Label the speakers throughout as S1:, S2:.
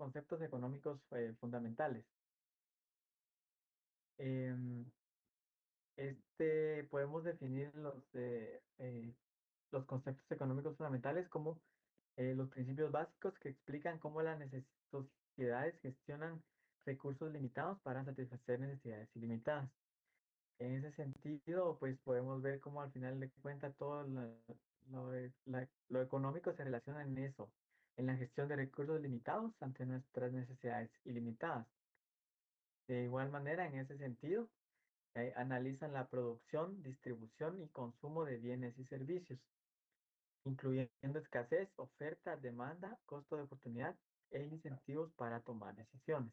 S1: conceptos económicos fundamentales. Em, podemos definir los conceptos económicos fundamentales como los principios básicos que explican cómo las sociedades gestionan recursos limitados para satisfacer necesidades ilimitadas. En ese sentido, pues podemos ver cómo al final de cuentas lo económico se relaciona en eso, en la gestión de recursos limitados ante nuestras necesidades ilimitadas. De igual manera, en ese sentido, analizan la producción, distribución y consumo de bienes y servicios, incluyendo escasez, oferta, demanda, costo de oportunidad e incentivos para tomar decisiones.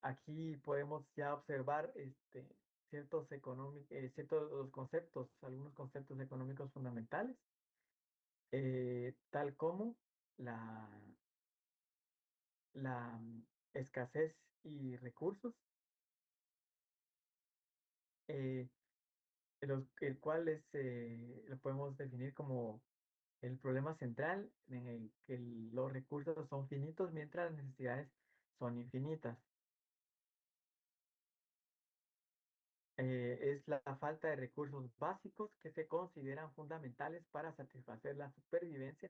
S1: Aquí podemos ya observar ciertos los conceptos, algunos conceptos económicos fundamentales, tal como la, la escasez y recursos, eh, el cual lo podemos definir como el problema central en el que los recursos son finitos mientras las necesidades son infinitas. Es la falta de recursos básicos que se consideran fundamentales para satisfacer la supervivencia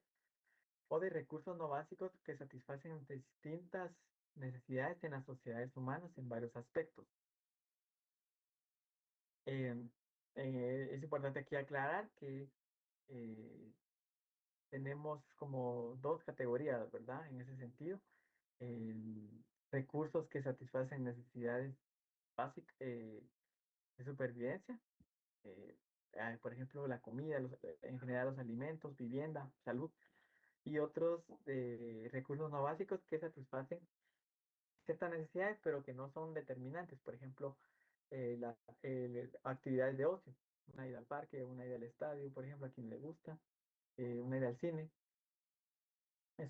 S1: o de recursos no básicos que satisfacen distintas necesidades en las sociedades humanas en varios aspectos. Em, es importante aquí aclarar que eh, tenemos como dos categorías, ¿verdad? En ese sentido, recursos que satisfacen necesidades básicas de supervivencia, eh, por ejemplo, la comida, en general los alimentos, vivienda, salud, y otros recursos no básicos que satisfacen ciertas necesidades, pero que no son determinantes. Por ejemplo, actividades de ocio, una ida al parque, una ida al estadio, por ejemplo, a quien le gusta, una ida al cine.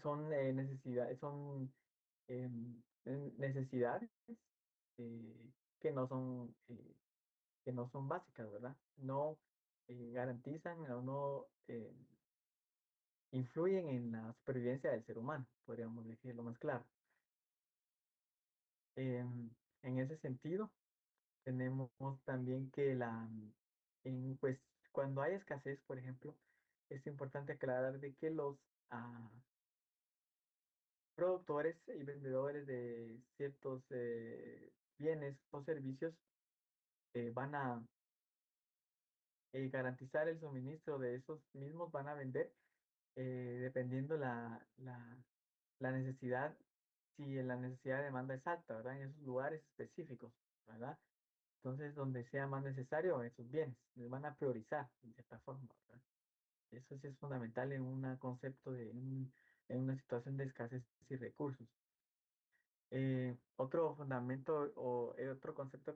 S1: Son necesidades que no son básicas, ¿verdad? No garantizan o no influyen en la supervivencia del ser humano, podríamos decirlo más claro. En ese sentido, tenemos también que pues, cuando hay escasez, por ejemplo, es importante aclarar de que los productores y vendedores de ciertos bienes o servicios van a garantizar el suministro de esos mismos, van a vender dependiendo la necesidad, si la necesidad de demanda es alta, ¿verdad? En esos lugares específicos, ¿verdad? Entonces, donde sea más necesario esos bienes, les van a priorizar de cierta forma, ¿verdad? Eso sí es fundamental en un concepto en una situación de escasez y recursos. Otro fundamento o otro concepto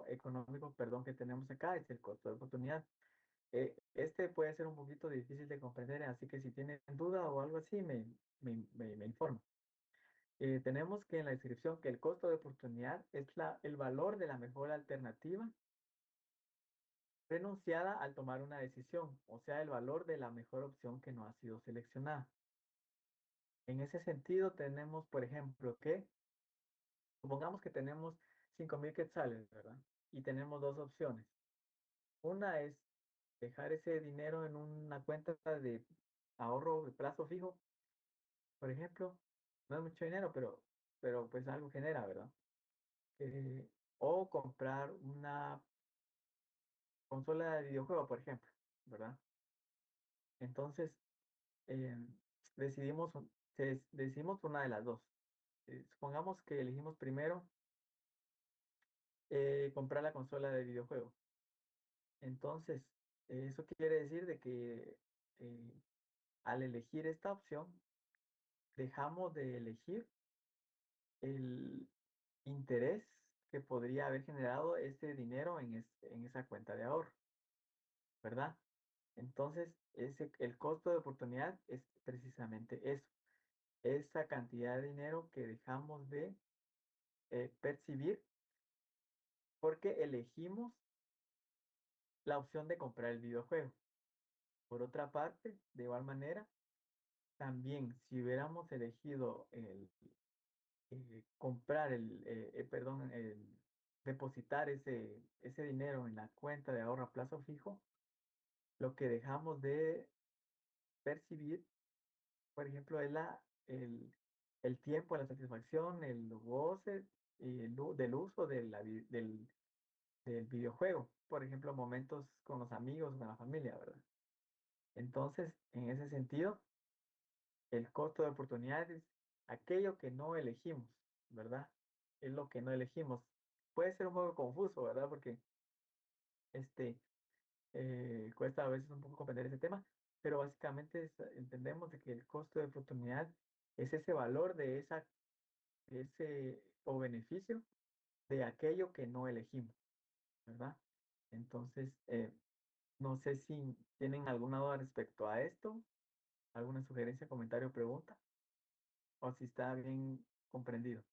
S1: económico, perdón, que tenemos acá es el costo de oportunidad. Este puede ser un poquito difícil de comprender, así que si tienen duda o algo así, me informo. Tenemos que en la descripción que el costo de oportunidad es el valor de la mejor alternativa renunciada al tomar una decisión, o sea, el valor de la mejor opción que no ha sido seleccionada. En ese sentido, tenemos, por ejemplo, supongamos que tenemos 5.000 quetzales, ¿verdad? Y tenemos dos opciones. Una es dejar ese dinero en una cuenta de ahorro de plazo fijo, por ejemplo. No es mucho dinero, pero pues algo genera, ¿verdad? O comprar una consola de videojuego, por ejemplo, ¿verdad? Entonces, eh, decidimos una de las dos. Supongamos que elegimos primero comprar la consola de videojuego. Entonces, eso quiere decir de que eh, al elegir esta opción, dejamos de elegir el interés que podría haber generado ese dinero en esa cuenta de ahorro, ¿verdad? Entonces, el costo de oportunidad es precisamente eso, esa cantidad de dinero que dejamos de percibir porque elegimos la opción de comprar el videojuego. Por otra parte, de igual manera, también si hubiéramos elegido el comprar perdón, el depositar ese dinero en la cuenta de ahorro a plazo fijo, lo que dejamos de percibir, por ejemplo, es el tiempo, la satisfacción, el goce y del uso del videojuego. Por ejemplo, momentos con los amigos, con la familia, ¿verdad? Entonces, en ese sentido, el costo de oportunidad es aquello que no elegimos, ¿verdad? Es lo que no elegimos. Puede ser un poco confuso, ¿verdad? Porque este, cuesta a veces un poco comprender ese tema, pero básicamente entendemos de que el costo de oportunidad es ese valor de ese o beneficio de aquello que no elegimos, ¿verdad? Entonces, no sé si tienen alguna duda respecto a esto, alguna sugerencia, comentario, pregunta, o si está bien comprendido.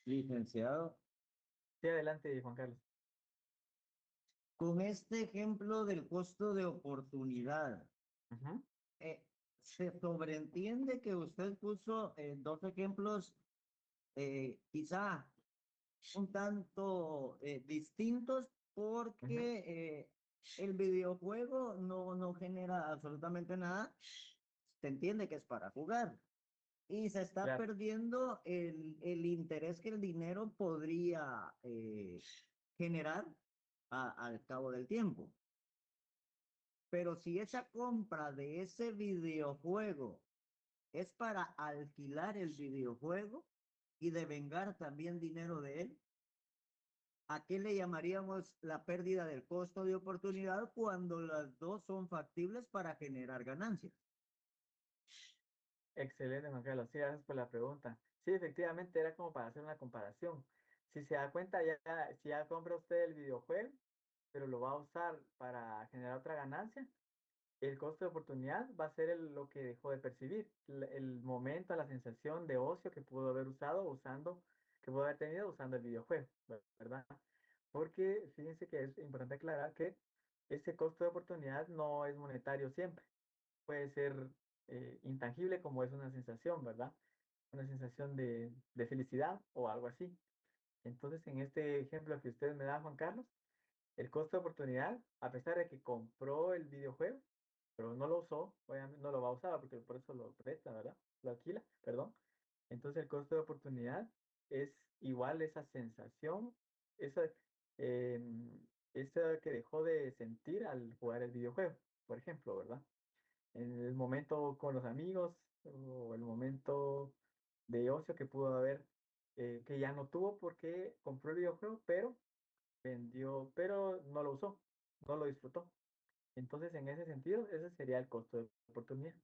S2: Licenciado,
S1: Sí, adelante, Juan Carlos.
S2: con este ejemplo del costo de oportunidad,
S1: Ujú,
S2: eh, se sobreentiende que usted puso dos ejemplos quizá un tanto distintos
S1: ujú,
S2: porque el videojuego no genera absolutamente nada. Se entiende que es para jugar y se está
S1: claro,
S2: perdiendo el interés que el dinero podría generar al cabo del tiempo. Pero si esa compra de ese videojuego es para alquilar el videojuego y devengar también dinero de él, ¿a qué le llamaríamos la pérdida del costo de oportunidad cuando las dos son factibles para generar ganancias?
S1: excelente, Juan Carlos. Sí, gracias por la pregunta. Sí, efectivamente, era como para hacer una comparación. Si se da cuenta, si ya compra usted el videojuego, pero lo va a usar para generar otra ganancia, el costo de oportunidad va a ser lo que dejó de percibir, el momento, la sensación de ocio que pudo haber que pudo haber tenido usando el videojuego, ¿verdad? Porque fíjense que es importante aclarar que ese costo de oportunidad no es monetario siempre. Puede ser intangible como es una sensación, ¿verdad? Una sensación de felicidad o algo así. Entonces, en este ejemplo que usted me da, Juan Carlos, el costo de oportunidad, a pesar de que compró el videojuego, pero no lo usó, obviamente no lo va a usar porque por eso lo presta, ¿verdad? Lo alquila, perdón. Entonces el costo de oportunidad es igual esa sensación, esa, em, esa que dejó de sentir al jugar el videojuego, por ejemplo, ¿verdad? En el momento con los amigos o el momento de ocio que pudo haber, que ya no tuvo porque compró el videojuego, pero no lo usó, no lo disfrutó. Entonces, en ese sentido, ese sería el costo de oportunidad.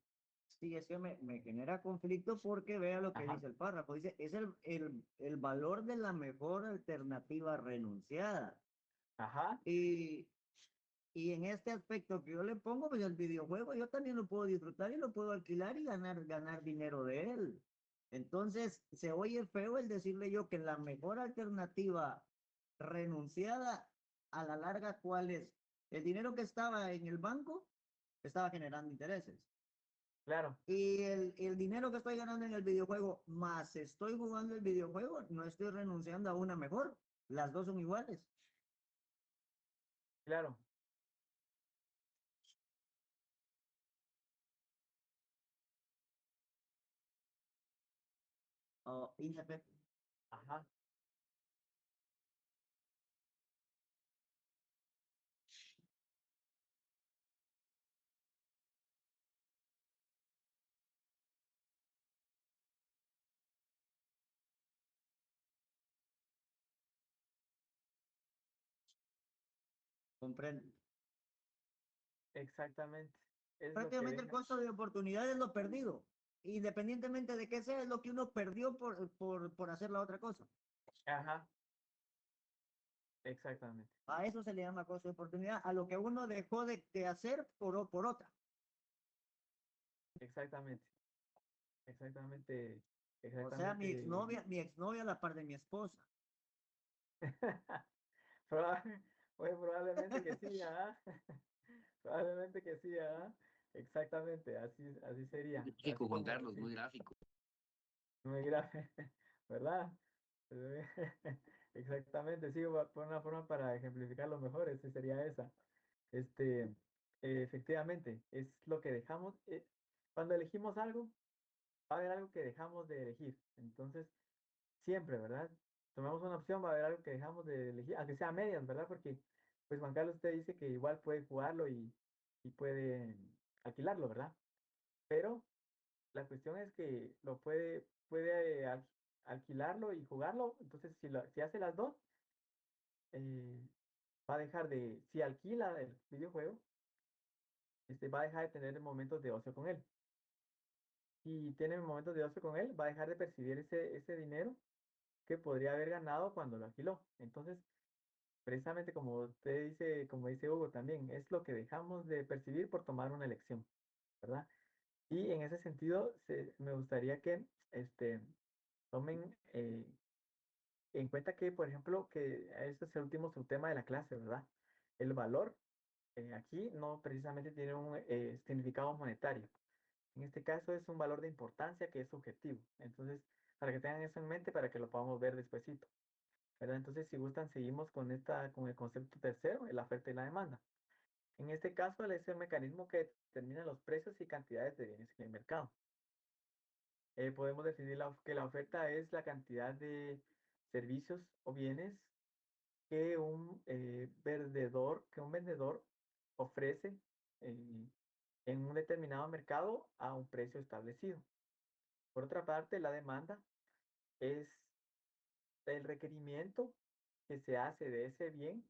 S2: Sí, es que me genera conflicto porque vea lo que
S1: Ajá,
S2: dice el párrafo. Dice, es el valor de la mejor alternativa renunciada.
S1: ajá,
S2: Y, y en este aspecto que yo le pongo, pues el videojuego yo también lo puedo disfrutar y lo puedo alquilar y ganar dinero de él. Entonces, se oye feo el decirle yo que la mejor alternativa renunciada a la larga, ¿cuál es? El dinero que estaba en el banco estaba generando intereses.
S1: claro,
S2: Y el dinero que estoy ganando en el videojuego, más estoy jugando el videojuego, no estoy renunciando a una mejor. Las dos son iguales.
S1: claro,
S2: Oh,
S1: ajá,
S2: comprendo.
S1: exactamente. Es lo que
S2: Prácticamente el
S1: deja.
S2: costo de oportunidad es lo perdido. Independientemente de qué sea, es lo que uno perdió por hacer la otra cosa.
S1: Ajá, exactamente,
S2: A eso se le llama costo de oportunidad, a lo que uno dejó de hacer por otra.
S1: exactamente, exactamente,
S2: O sea,
S1: exactamente.
S2: mi exnovia a la par de mi esposa.
S1: Proba- Pues probablemente que sí, ¿ah? Probablemente que sí, ¿ah? Exactamente, así sería,
S3: Gráfico,
S1: así
S3: Juan
S1: como,
S3: Carlos,
S1: sí,
S3: muy gráfico.
S1: muy grave, ¿verdad? Exactamente, sí, por una forma para ejemplificarlo mejor, sería esa. Este, efectivamente, es lo que dejamos, cuando elegimos algo, va a haber algo que dejamos de elegir. Entonces, siempre, ¿verdad? Tomamos una opción, va a haber algo que dejamos de elegir, aunque sea a medias, ¿verdad? Porque, pues Juan Carlos, usted dice que igual puede jugarlo y puede alquilarlo, ¿verdad? Pero la cuestión es que puede alquilarlo y jugarlo. Entonces, si hace las dos, eh, va a dejar de, si alquila el videojuego, va a dejar de tener momentos de ocio con él. Si tiene momentos de ocio con él, va a dejar de percibir ese dinero que podría haber ganado cuando lo alquiló. Entonces, precisamente como usted dice, como dice Hugo también, es lo que dejamos de percibir por tomar una elección, ¿verdad? Y en ese sentido, me gustaría que tomen en cuenta que, por ejemplo, que este es el último subtema de la clase, ¿verdad? El valor aquí no precisamente tiene un significado monetario. En este caso es un valor de importancia que es subjetivo. Entonces, para que tengan eso en mente, para que lo podamos ver despuesito, ¿verdad? Entonces, si gustan, seguimos con el concepto tercero, la oferta y la demanda. En este caso, es el mecanismo que determina los precios y cantidades de bienes en el mercado. Podemos definir que la oferta es la cantidad de servicios o bienes que un vendedor ofrece eh, en un determinado mercado a un precio establecido. Por otra parte, la demanda es el requerimiento que se hace de ese bien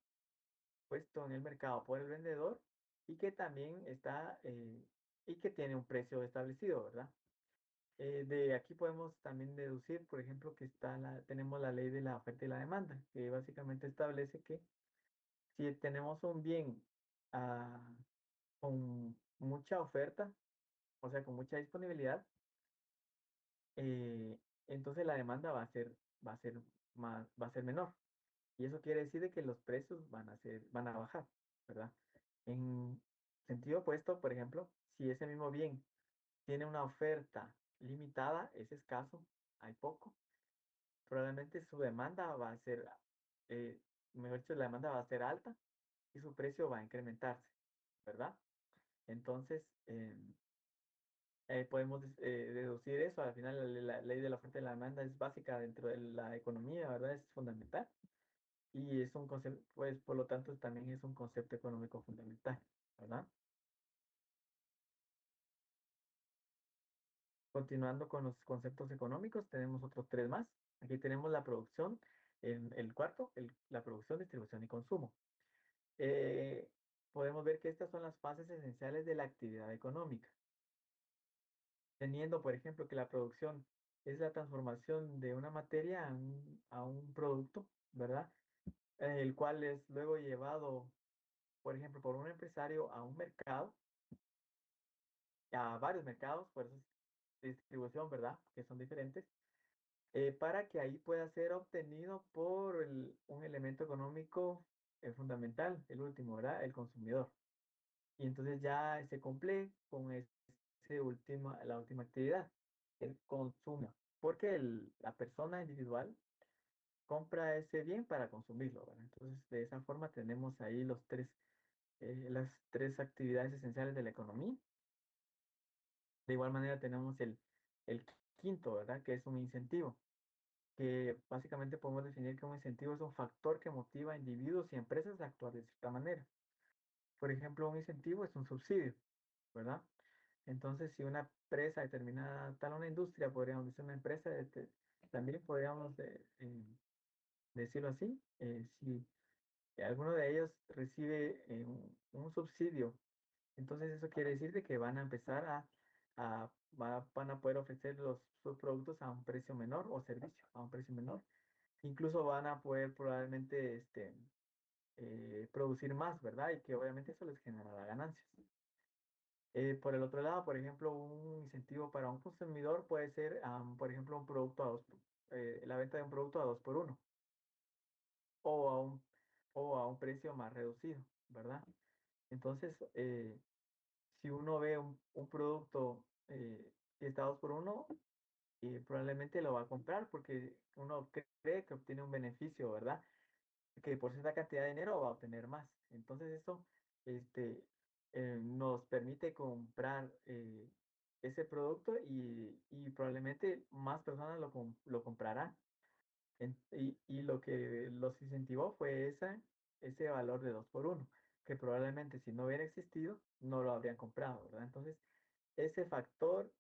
S1: puesto en el mercado por el vendedor y que también y que tiene un precio establecido, ¿verdad? De aquí podemos también deducir, por ejemplo, que tenemos la ley de la oferta y la demanda, que básicamente establece que si tenemos un bien ah, con mucha oferta, o sea, con mucha disponibilidad, eh, entonces la demanda va a ser va a ser menor. Y eso quiere decir de que los precios van a bajar, ¿verdad? En sentido opuesto, por ejemplo, si ese mismo bien tiene una oferta limitada, es escaso, hay poco, probablemente su demanda va a ser, eh, mejor dicho, la demanda va a ser alta y su precio va a incrementarse, ¿verdad? Entonces, podemos deducir eso. Al final, la ley de la oferta y la demanda es básica dentro de la economía, ¿verdad? Es fundamental. Y es un concepto, pues, por lo tanto, también es un concepto económico fundamental, ¿verdad? Continuando con los conceptos económicos, tenemos otros tres más. Aquí tenemos la producción, en el cuarto, la producción, distribución y consumo. Eh, Podemos ver que estas son las fases esenciales de la actividad económica, teniendo, por ejemplo, que la producción es la transformación de una materia a un producto, ¿verdad? El cual es luego llevado, por ejemplo, por un empresario a un mercado, a varios mercados, por eso es distribución, ¿verdad? Que son diferentes, para que ahí pueda ser obtenido por un elemento económico fundamental, el último, ¿verdad? El consumidor. Y entonces ya se cumple con la última actividad, el consumo, porque la persona individual compra ese bien para consumirlo, ¿verdad? Entonces, de esa forma tenemos ahí las tres actividades esenciales de la economía. De igual manera tenemos el quinto, ¿verdad? Que es un incentivo, que básicamente podemos definir que un incentivo es un factor que motiva a individuos y empresas a actuar de cierta manera. Por ejemplo, un incentivo es un subsidio, ¿verdad? Entonces, si una empresa determinada, tal una industria, podríamos decir una empresa, también podríamos decirlo así, si alguno de ellos recibe un subsidio, entonces eso quiere decir de que van a empezar van a poder ofrecer sus productos a un precio menor o servicio a un precio menor. Incluso van a poder probablemente producir más, ¿verdad? Y que obviamente eso les generará ganancias. Por el otro lado, por ejemplo, un incentivo para un consumidor puede ser, por ejemplo, la venta de un producto a dos por uno. o a o a un precio más reducido, ¿verdad? Entonces, si uno ve un producto que está 2 por uno, probablemente lo va a comprar porque uno cree que obtiene un beneficio, ¿verdad? Que por cierta cantidad de dinero va a obtener más. Entonces eso este, nos permite comprar ese producto y probablemente más personas lo comprarán. Y lo que los incentivó fue ese valor de 2 por uno, que probablemente si no hubiera existido, no lo habrían comprado, ¿verdad? Entonces, ese factor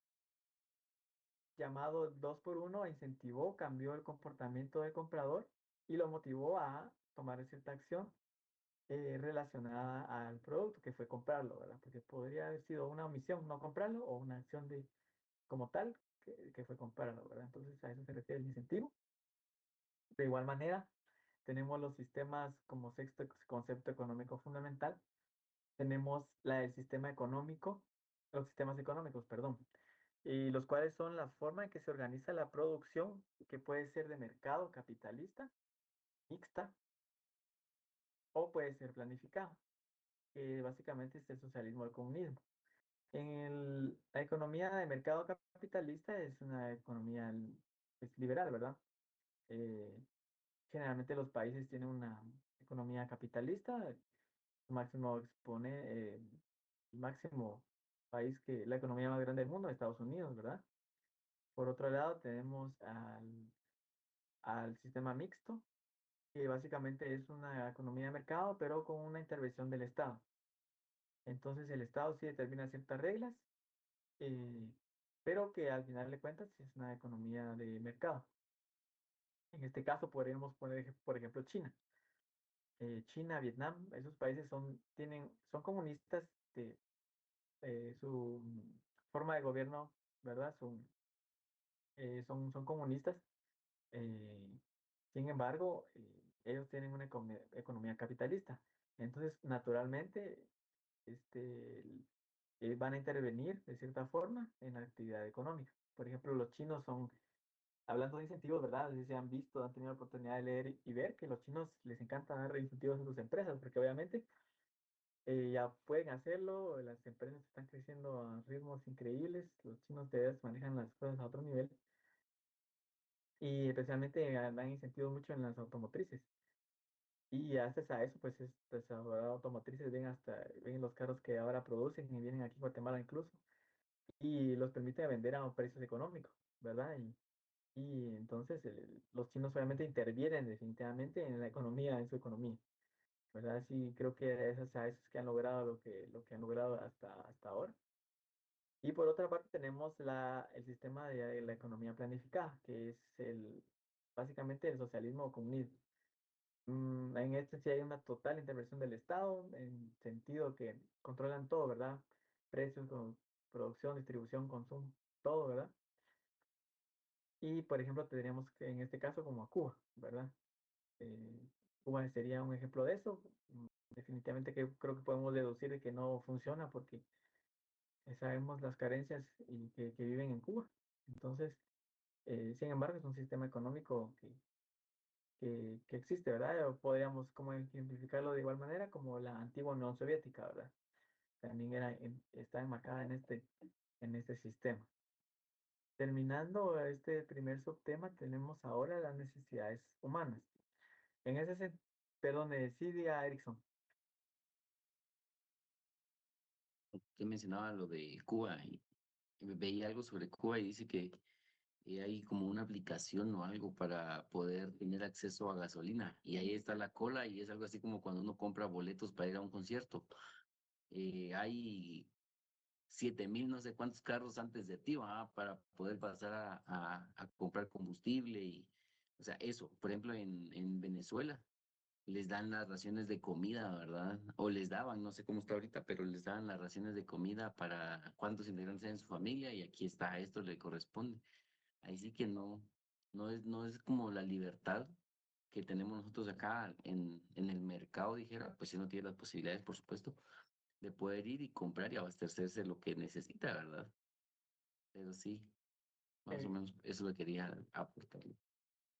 S1: llamado 2 por uno incentivó, cambió el comportamiento del comprador y lo motivó a tomar cierta acción relacionada al producto, que fue comprarlo, ¿verdad? Porque podría haber sido una omisión no comprarlo o una acción de como tal que fue comprarlo, ¿verdad? Entonces a eso se refiere el incentivo. De igual manera, tenemos los sistemas como sexto concepto económico fundamental. Tenemos el sistema económico, los sistemas económicos, perdón, y los cuales son la forma en que se organiza la producción, que puede ser de mercado capitalista, mixta, o puede ser planificado, que básicamente es el socialismo o el comunismo. La economía de mercado capitalista es una economía pues, liberal, ¿verdad? Eh, Generalmente los países tienen una economía capitalista, el máximo expone, el máximo país que la economía más grande del mundo, Estados Unidos, ¿verdad? Por otro lado, tenemos al sistema mixto, que básicamente es una economía de mercado, pero con una intervención del Estado. Entonces el Estado sí determina ciertas reglas, eh, pero que al final de cuentas sí es una economía de mercado. En este caso podríamos poner, por ejemplo, China. China, Vietnam, esos países son comunistas, de, su forma de gobierno, ¿verdad? Son comunistas. eh, Sin embargo, ellos tienen una economía capitalista. Entonces, naturalmente, este, van a intervenir de cierta forma en la actividad económica. Por ejemplo, los chinos son, hablando de incentivos, ¿verdad? Si se han visto, han tenido la oportunidad de leer y ver que los chinos les encanta dar incentivos a sus empresas, porque obviamente ya pueden hacerlo, las empresas están creciendo a ritmos increíbles, los chinos de veras manejan las cosas a otro nivel y especialmente dan incentivos mucho en las automotrices. Y gracias a eso, pues ahora automotrices ven los carros que ahora producen y vienen aquí a Guatemala incluso, y los permite vender a precios económicos, ¿verdad? Y entonces los chinos obviamente intervienen definitivamente en la economía, en su economía, ¿verdad? Sí, creo que es a esos que han logrado lo que han logrado hasta ahora. Y por otra parte tenemos el sistema de la economía planificada, que es básicamente el socialismo o comunismo. En este sí hay una total intervención del Estado, en sentido que controlan todo, ¿verdad? Precios, producción, distribución, consumo, todo, ¿verdad? Y, por ejemplo, tendríamos que en este caso como a Cuba, ¿verdad? Eh, Cuba sería un ejemplo de eso. Definitivamente que creo que podemos deducir de que no funciona porque sabemos las carencias que viven en Cuba. Entonces, sin embargo, es un sistema económico que existe, ¿verdad? O podríamos como ejemplificarlo de igual manera como la antigua Unión Soviética, ¿verdad? También está enmarcada en este sistema. Terminando este primer subtema, tenemos ahora las necesidades humanas. En ese sentido, perdón, sí, diga Erickson.
S3: Usted mencionaba lo de Cuba y veía algo sobre Cuba y dice que hay como una aplicación o algo para poder tener acceso a gasolina y ahí está la cola y es algo así como cuando uno compra boletos para ir a un concierto. Hay 7,000 no sé cuántos carros antes de ti, ¿va? Para poder pasar a comprar combustible y, o sea, eso, por ejemplo, en Venezuela les dan las raciones de comida, ¿verdad? O les daban, no sé cómo está ahorita, pero les daban las raciones de comida para cuántos integrantes hay en su familia y aquí está, esto le corresponde. Ahí sí que no es como la libertad que tenemos nosotros acá en el mercado, dijera, pues si no tiene las posibilidades, por supuesto, de poder ir y comprar y abastecerse lo que necesita, ¿verdad? Pero sí, más o
S1: Eh,
S3: menos eso lo quería aportar.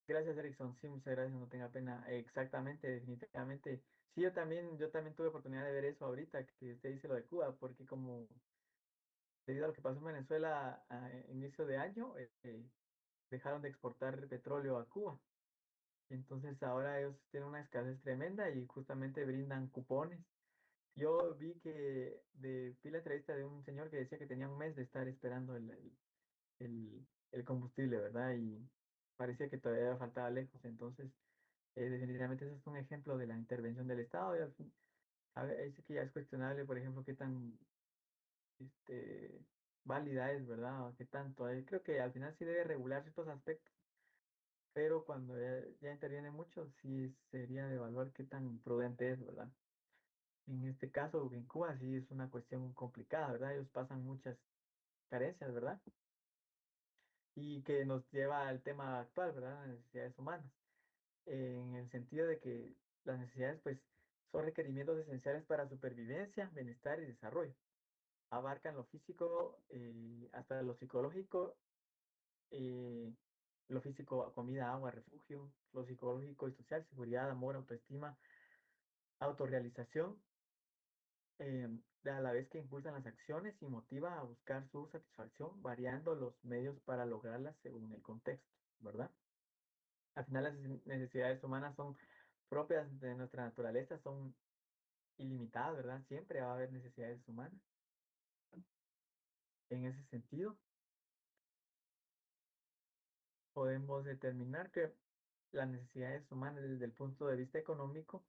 S1: Gracias, Erickson. Sí, muchas gracias, no tenga pena. Exactamente, definitivamente. Sí, yo también tuve oportunidad de ver eso ahorita, que usted dice lo de Cuba, porque como debido a lo que pasó en Venezuela a inicio de año, dejaron de exportar petróleo a Cuba. Entonces ahora ellos tienen una escasez tremenda y justamente brindan cupones. Yo vi vi la entrevista de un señor que decía que tenía un mes de estar esperando el combustible, ¿verdad? Y parecía que todavía faltaba lejos. Entonces, definitivamente eso es un ejemplo de la intervención del Estado. Y a ver, ahí sí que ya es cuestionable, por ejemplo, qué tan este, válida es, ¿verdad? O qué tanto. Creo que al final sí debe regular ciertos aspectos, pero cuando ya interviene mucho, sí sería de evaluar qué tan prudente es, ¿verdad? En este caso, en Cuba sí es una cuestión complicada, ¿verdad? Ellos pasan muchas carencias, ¿verdad? Y que nos lleva al tema actual, ¿verdad? Las necesidades humanas, en el sentido de que las necesidades, pues, son requerimientos esenciales para supervivencia, bienestar y desarrollo. Abarcan lo físico hasta eh, lo físico, comida, agua, refugio, lo psicológico y social, seguridad, amor, autoestima, autorrealización, a la vez que impulsan las acciones y motiva a buscar su satisfacción, variando los medios para lograrlas según el contexto, ¿verdad? Al final las necesidades humanas son propias de nuestra naturaleza, son ilimitadas, ¿verdad? Siempre va a haber necesidades humanas. En ese sentido, podemos determinar que las necesidades humanas desde el punto de vista económico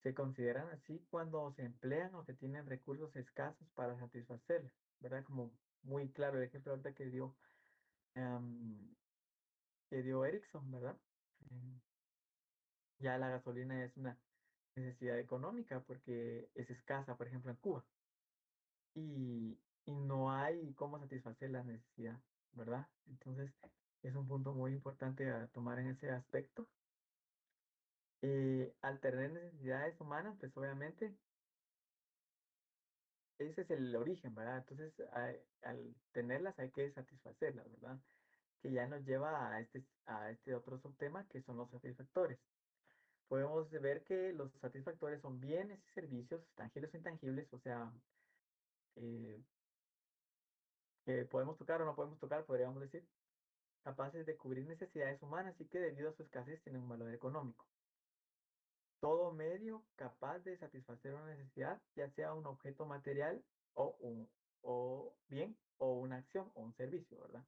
S1: se consideran así cuando se emplean o se tienen recursos escasos para satisfacerlas, ¿verdad? Como muy claro el ejemplo ahorita em, que dio Erickson, ¿verdad? Em, ya la gasolina es una necesidad económica porque es escasa, por ejemplo, en Cuba, y no hay cómo satisfacer la necesidad, ¿verdad? Entonces, es un punto muy importante a tomar en ese aspecto. Al tener necesidades humanas, pues obviamente ese es el origen, ¿verdad? Entonces, al tenerlas hay que satisfacerlas, ¿verdad? Que ya nos lleva a este otro subtema que son los satisfactores. Podemos ver que los satisfactores son bienes y servicios, tangibles o intangibles, o sea, eh, que podemos tocar o no podemos tocar, podríamos decir, capaces de cubrir necesidades humanas y que debido a su escasez tienen un valor económico. Todo medio capaz de satisfacer una necesidad, ya sea un objeto material o un o bien o una acción o un servicio, ¿verdad?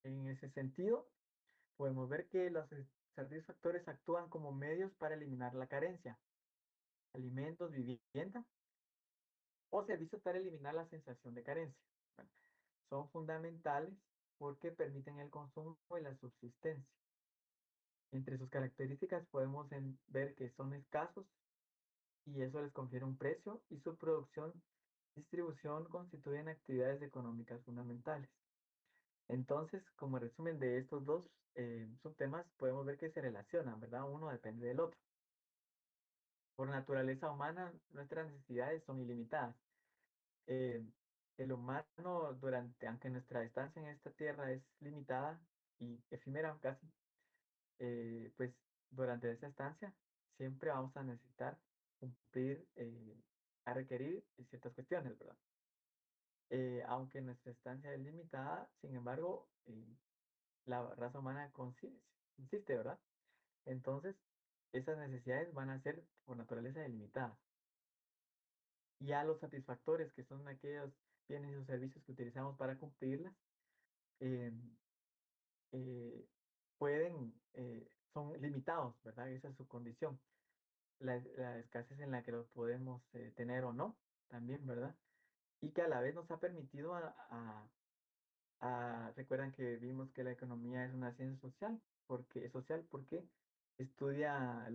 S1: En ese sentido, podemos ver que los satisfactores actúan como medios para eliminar la carencia, alimentos, vivienda o servicios para eliminar la sensación de carencia. Bueno, son fundamentales porque permiten el consumo y la subsistencia. Entre sus características podemos ver que son escasos y eso les confiere un precio y su producción, distribución constituyen actividades económicas fundamentales. Entonces, como resumen de estos dos subtemas, podemos ver que se relacionan, ¿verdad? Uno depende del otro. Por naturaleza humana, nuestras necesidades son ilimitadas. Eh, el humano, aunque nuestra estancia en esta tierra es limitada y efímera casi, pues durante esa estancia siempre vamos a necesitar cumplir, a requerir ciertas cuestiones, ¿verdad? Aunque nuestra estancia es limitada, sin embargo, la raza humana consiste, ¿verdad? Entonces, esas necesidades van a ser por naturaleza ilimitadas. Ya los satisfactores, que son aquellos bienes o servicios que utilizamos para cumplirlas, eh, eh, son limitados, ¿verdad? Esa es su condición. La escasez en la que los podemos tener o no, también, ¿verdad? Y que a la vez nos ha permitido recuerdan que vimos que la economía es una ciencia social, porque estudia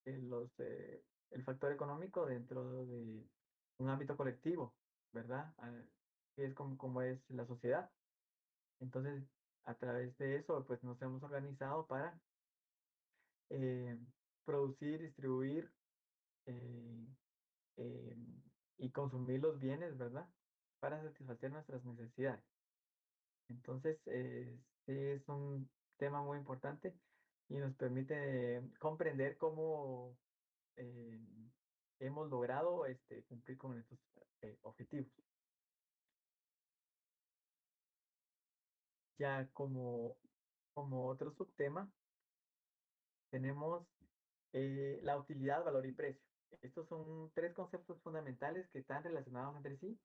S1: el factor económico dentro de un ámbito colectivo, ¿verdad? Que es como es la sociedad. Entonces, a través de eso, pues nos hemos organizado para eh, producir, distribuir, eh, eh, y consumir los bienes, ¿verdad? Para satisfacer nuestras necesidades. Entonces, sí es un tema muy importante y nos permite comprender cómo eh, hemos logrado cumplir con estos objetivos. Ya como otro subtema, tenemos la utilidad, valor y precio. Estos son tres conceptos fundamentales que están relacionados entre sí,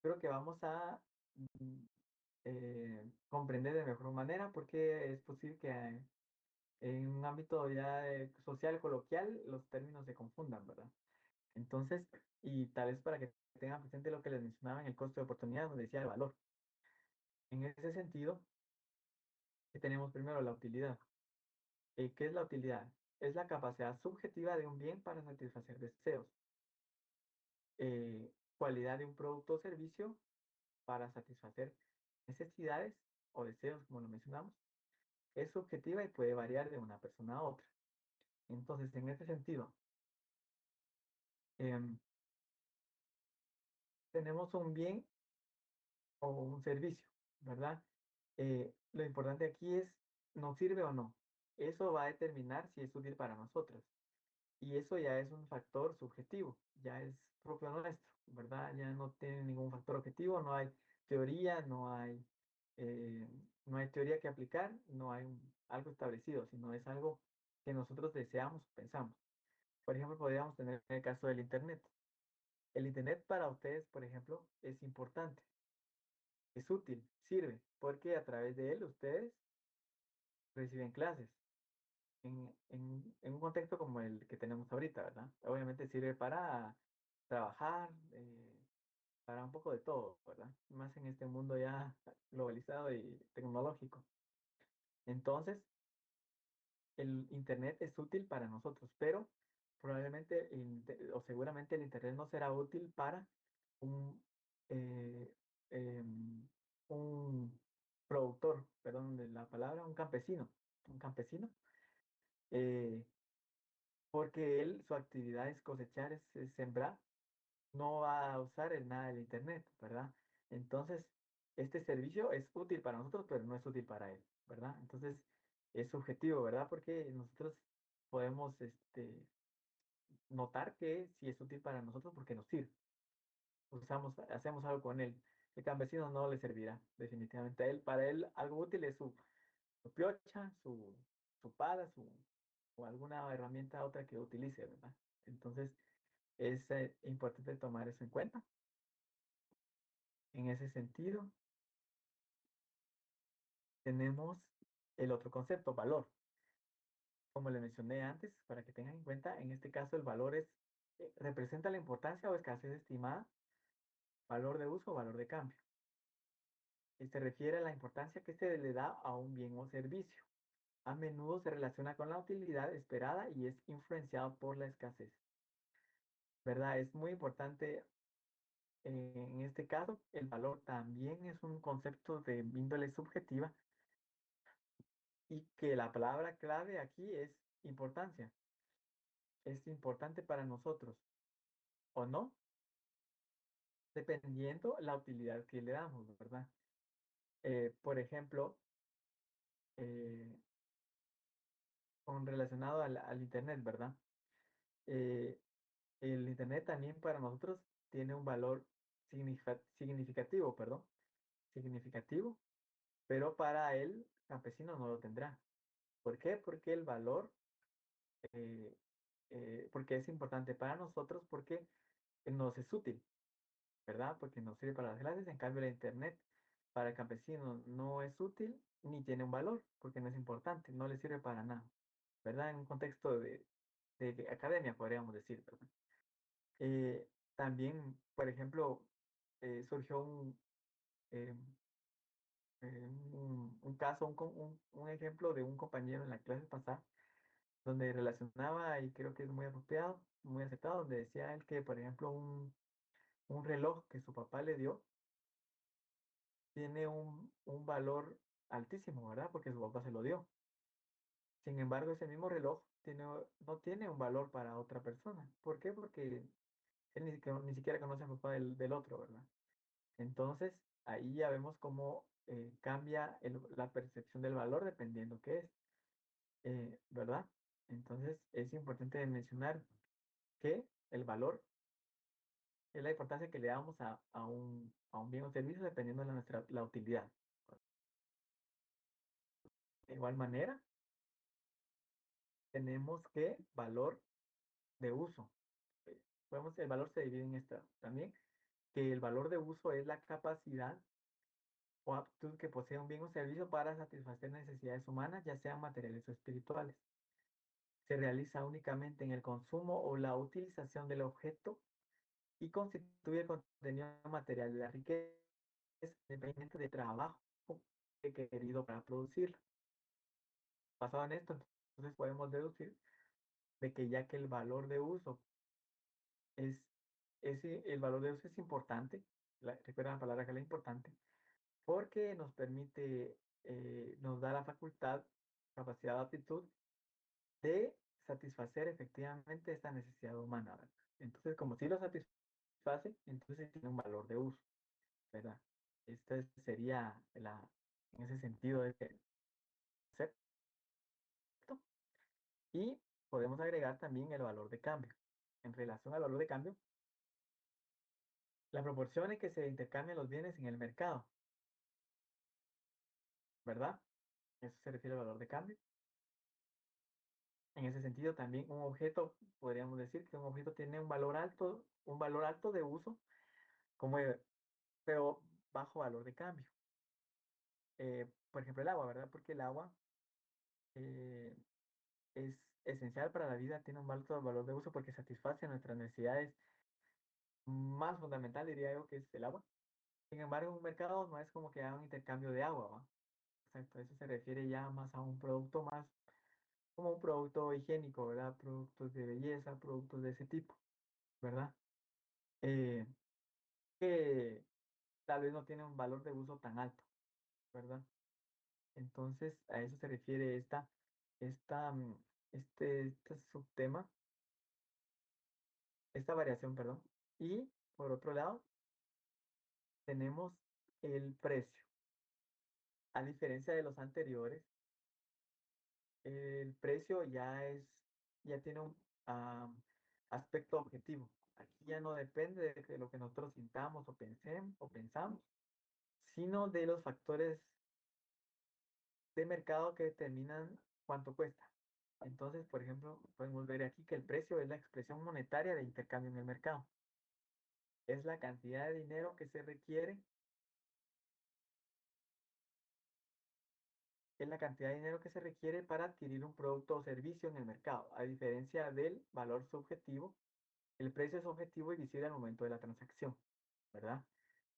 S1: pero que vamos a mm, comprender de mejor manera porque es posible que en un ámbito ya social, coloquial, los términos se confundan, ¿verdad? Entonces, y tal vez para que tengan presente lo que les mencionaba en el costo de oportunidad, donde decía el valor. En ese sentido, que tenemos primero la utilidad. ¿Qué es la utilidad? Es la capacidad subjetiva de un bien para satisfacer deseos. Cualidad de un producto o servicio para satisfacer necesidades o deseos, como lo mencionamos. Es subjetiva y puede variar de una persona a otra. Entonces, en ese sentido, em, tenemos un bien o un servicio, ¿verdad? Lo importante aquí es, ¿nos sirve o no? Eso va a determinar si es útil para nosotros. Y eso ya es un factor subjetivo, ya es propio nuestro, ¿verdad? Ya no tiene ningún factor objetivo, no hay teoría, eh, no hay teoría que aplicar, no hay algo establecido, sino es algo que nosotros deseamos, pensamos. Por ejemplo, podríamos tener el caso del Internet. El Internet para ustedes, por ejemplo, es importante, es útil, sirve, porque a través de él ustedes reciben clases en un contexto como el que tenemos ahorita, ¿verdad? Obviamente sirve para trabajar, para un poco de todo, ¿verdad? Más en este mundo ya globalizado y tecnológico. Entonces, el Internet es útil para nosotros, pero probablemente o seguramente el Internet no será útil para un, eh, em, un productor, perdón de la palabra, un campesino, eh, porque él, su actividad es cosechar, es sembrar, no va a usar el nada del Internet, ¿verdad? Entonces, este servicio es útil para nosotros, pero no es útil para él, ¿verdad? Entonces, es subjetivo, ¿verdad? Porque nosotros podemos notar que sí es útil para nosotros porque nos sirve. Hacemos algo con él. El campesino no le servirá, definitivamente a él. Para él, algo útil es su piocha, su pala, o alguna herramienta otra que utilice, ¿verdad? Entonces, es importante tomar eso en cuenta. En ese sentido, tenemos el otro concepto, valor. Como le mencioné antes, para que tengan en cuenta, en este caso el valor representa la importancia o escasez estimada, valor de uso o valor de cambio. Y se refiere a la importancia que se le da a un bien o servicio. A menudo se relaciona con la utilidad esperada y es influenciado por la escasez. ¿Verdad? Es muy importante en este caso, el valor también es un concepto de índole subjetiva y que la palabra clave aquí es importancia. Es importante para nosotros o no, dependiendo la utilidad que le damos, ¿verdad? Por ejemplo, eh, con relacionado al Internet, ¿verdad? Eh, el Internet también para nosotros tiene un valor significativo, perdón, significativo, pero para el campesino no lo tendrá. ¿Por qué? Porque el valor, eh, porque es importante para nosotros, porque nos es útil, ¿verdad? Porque nos sirve para las clases, en cambio la Internet para el campesino no es útil ni tiene un valor, porque no es importante, no le sirve para nada, ¿verdad? En un contexto de academia, podríamos decir, ¿verdad? También, por ejemplo, surgió eh, un caso, un ejemplo de un compañero en la clase pasada, donde relacionaba, y creo que es muy apropiado, muy aceptado, donde decía él que, por ejemplo, un reloj que su papá le dio tiene un valor altísimo, ¿verdad? Porque su papá se lo dio. Sin embargo, ese mismo reloj no tiene un valor para otra persona. ¿Por qué? Porque él ni siquiera conoce al papá del otro, ¿verdad? Entonces, ahí ya vemos cómo cambia la percepción del valor dependiendo qué es, ¿verdad? Entonces, es importante mencionar que el valor es la importancia que le damos a un bien o servicio dependiendo de la utilidad. De igual manera, tenemos que valor de uso. Eh, el valor se divide en esta también, que el valor de uso es la capacidad o aptitud que posee un bien o servicio para satisfacer necesidades humanas, ya sean materiales o espirituales. Se realiza únicamente en el consumo o la utilización del objeto y constituye el contenido material de la riqueza independiente de trabajo requerido para producirlo. Basado en esto, entonces podemos deducir de que ya que el valor de uso es, el valor de uso es importante, recuerda la palabra que es importante, porque nos permite, nos da la facultad, capacidad, aptitud de satisfacer efectivamente esta necesidad humana, ¿verdad? Entonces, como si lo satisface, entonces tiene un valor de uso, ¿verdad? Esta sería en ese sentido, este concepto. Y podemos agregar también el valor de cambio. En relación al valor de cambio, la proporción en que se intercambian los bienes en el mercado, ¿verdad? Eso se refiere al valor de cambio. En ese sentido, también un objeto, podríamos decir que un objeto tiene un valor alto de uso, como, pero bajo valor de cambio. Por ejemplo, el agua, ¿verdad? Porque el agua eh, es esencial para la vida, tiene un alto valor de uso porque satisface nuestras necesidades más fundamental, diría yo, que es el agua. Sin embargo, en un mercado no es como que haga un intercambio de agua, ¿va? Exacto, eso se refiere ya más a un producto más, como un producto higiénico, ¿verdad? Productos de belleza, productos de ese tipo, ¿verdad? Eh, que tal vez no tiene un valor de uso tan alto, ¿verdad? Entonces, a eso se refiere esta, mm, este subtema, esta variación, perdón. Y por otro lado, tenemos el precio. A diferencia de los anteriores, el precio ya tiene un aspecto objetivo. Aquí ya no depende de lo que nosotros sintamos o pensamos, sino de los factores de mercado que determinan cuánto cuesta. Entonces, por ejemplo, podemos ver aquí que el precio es la expresión monetaria de intercambio en el mercado. Es la cantidad de dinero que se requiere, es la cantidad de dinero que se requiere para adquirir un producto o servicio en el mercado. A diferencia del valor subjetivo, el precio es objetivo y visible al momento de la transacción, ¿verdad?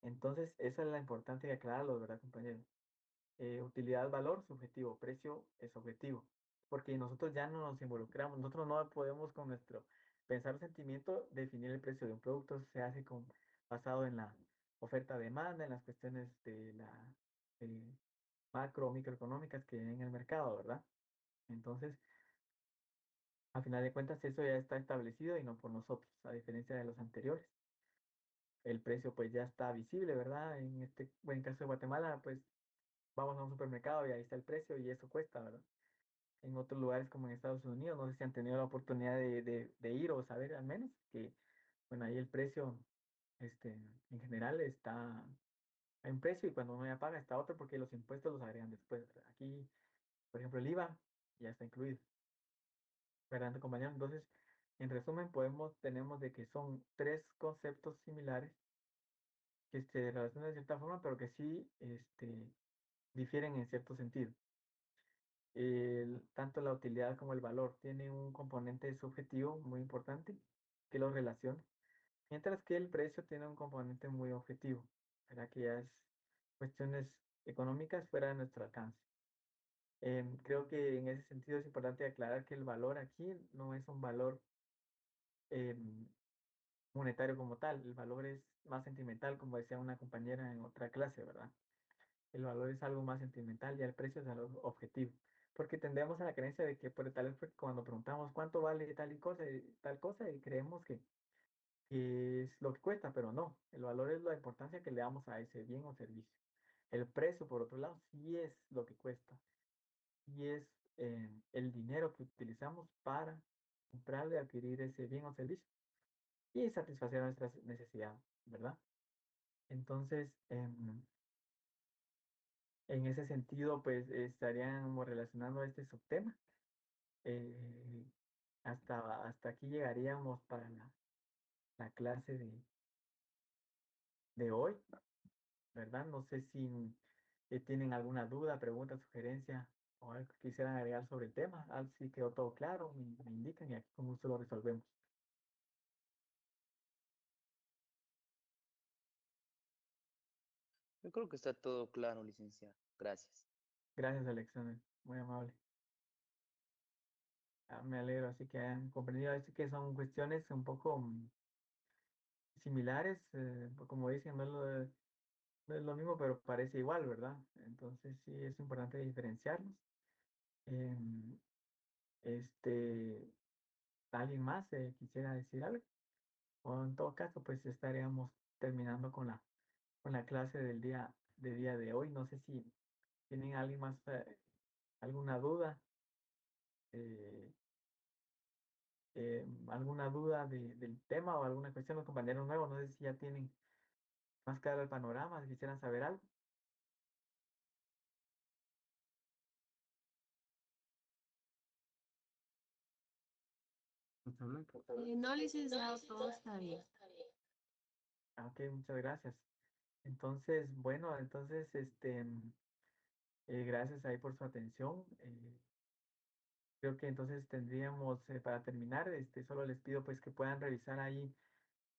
S1: Entonces, esa es la importancia de aclararlo, ¿verdad, compañeros? Utilidad, valor, subjetivo, precio es objetivo, porque nosotros ya no nos involucramos, nosotros no podemos con nuestro pensar sentimiento definir el precio de un producto, se hace basado en la oferta-demanda, en las cuestiones de la macro o microeconómicas que hay en el mercado, ¿verdad? Entonces, a final de cuentas, eso ya está establecido y no por nosotros, a diferencia de los anteriores. El precio pues ya está visible, ¿verdad? En este buen caso de Guatemala, pues vamos a un supermercado y ahí está el precio y eso cuesta, ¿verdad? En otros lugares como en Estados Unidos, no sé si han tenido la oportunidad de ir o saber al menos que, bueno, ahí el precio, en general está en precio y cuando uno ya paga está otro porque los impuestos los agregan después, ¿verdad? Aquí, por ejemplo, el IVA ya está incluido, ¿verdad, compañero? Entonces, en resumen, tenemos de que son tres conceptos similares que se relacionan de cierta forma, pero que sí, difieren en cierto sentido. Tanto la utilidad como el valor tienen un componente subjetivo muy importante que los relaciona, mientras que el precio tiene un componente muy objetivo, ¿verdad? Que ya es cuestiones económicas fuera de nuestro alcance. Creo que en ese sentido es importante aclarar que el valor aquí no es un valor em, monetario como tal, el valor es más sentimental, como decía una compañera en otra clase, ¿verdad? El valor es algo más sentimental y el precio es algo objetivo. Porque tendemos a la creencia de que por tal vez cuando preguntamos cuánto vale tal y tal cosa, y creemos que es lo que cuesta, pero no, el valor es la importancia que le damos a ese bien o servicio. El precio, por otro lado, sí es lo que cuesta, y es el dinero que utilizamos para comprar y adquirir ese bien o servicio y satisfacer nuestras necesidades, ¿verdad? Entonces, en ese sentido, pues estaríamos relacionando este subtema. Eh, hasta aquí llegaríamos para la clase de hoy, ¿verdad? No sé si tienen alguna duda, pregunta, sugerencia o algo que quisieran agregar sobre el tema. Así quedó todo claro, me indican y aquí con gusto lo resolvemos.
S4: Yo creo que está todo claro, licenciado. Gracias.
S1: Gracias, Alexander, muy amable. Me alegro, así que han comprendido, así que son cuestiones un poco similares, como dicen, no es lo mismo, pero parece igual, ¿verdad? Entonces sí es importante diferenciarlos. Em, este, ¿Alguien más quisiera decir algo? O en todo caso, pues estaríamos terminando con la clase del día de hoy. No sé si tienen alguien más, alguna duda, eh, alguna duda del tema o alguna cuestión, los compañeros nuevos. No sé si ya tienen más claro el panorama, si quisieran saber algo.
S5: No, licenciado, todo está bien.
S1: Ok, muchas gracias. Entonces, bueno, entonces, gracias ahí por su atención. Creo que entonces tendríamos, para terminar, solo les pido pues que puedan revisar ahí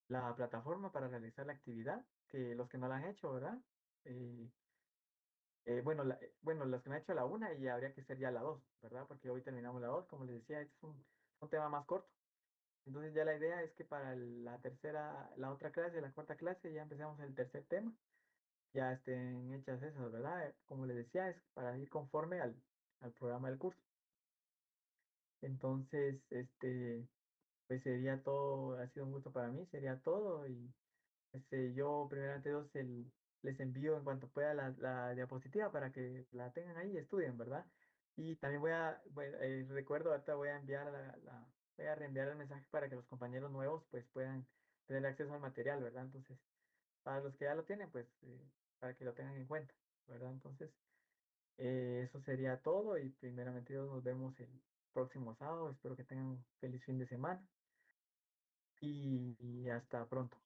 S1: la plataforma para realizar la actividad, que los que no la han hecho, ¿verdad? Eh, bueno, bueno, los que no han hecho la una y habría que ser ya la dos, ¿verdad? Porque hoy terminamos la dos, como les decía, este es un tema más corto. Entonces ya la idea es que para la tercera, la otra clase, la cuarta clase, ya empecemos el tercer tema, ya estén hechas esas, ¿verdad? Como les decía, es para ir conforme al programa del curso. Entonces, pues sería todo, ha sido un gusto para mí, sería todo y yo primeramente Dios les envío en cuanto pueda la diapositiva para que la tengan ahí y estudien, ¿verdad? Y también recuerdo, ahorita voy a enviar voy a reenviar el mensaje para que los compañeros nuevos pues puedan tener acceso al material, ¿verdad? Entonces, para los que ya lo tienen, pues para que lo tengan en cuenta, ¿verdad? Entonces, eso sería todo y primeramente Dios nos vemos el próximo sábado. Espero que tengan un feliz fin de semana y hasta pronto.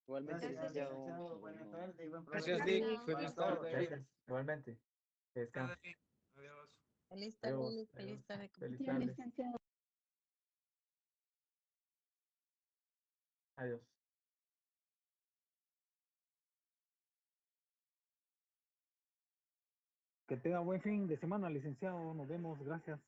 S4: Igualmente,
S2: Gracias,
S4: licenciado.
S2: licenciado. Buenas tardes y buen
S6: Gracias,
S2: provecho
S6: Dick.
S5: Gracias.
S2: para
S6: Feliz
S2: todos.
S6: tarde.
S1: Gracias, igualmente. Que descansen.
S6: Adiós.
S5: Feliz
S1: Adiós,
S5: tarde,
S1: adiós.
S5: feliz tarde.
S1: Feliz tarde. Adiós.
S6: Que tenga buen fin de semana, licenciado. Nos vemos. Gracias.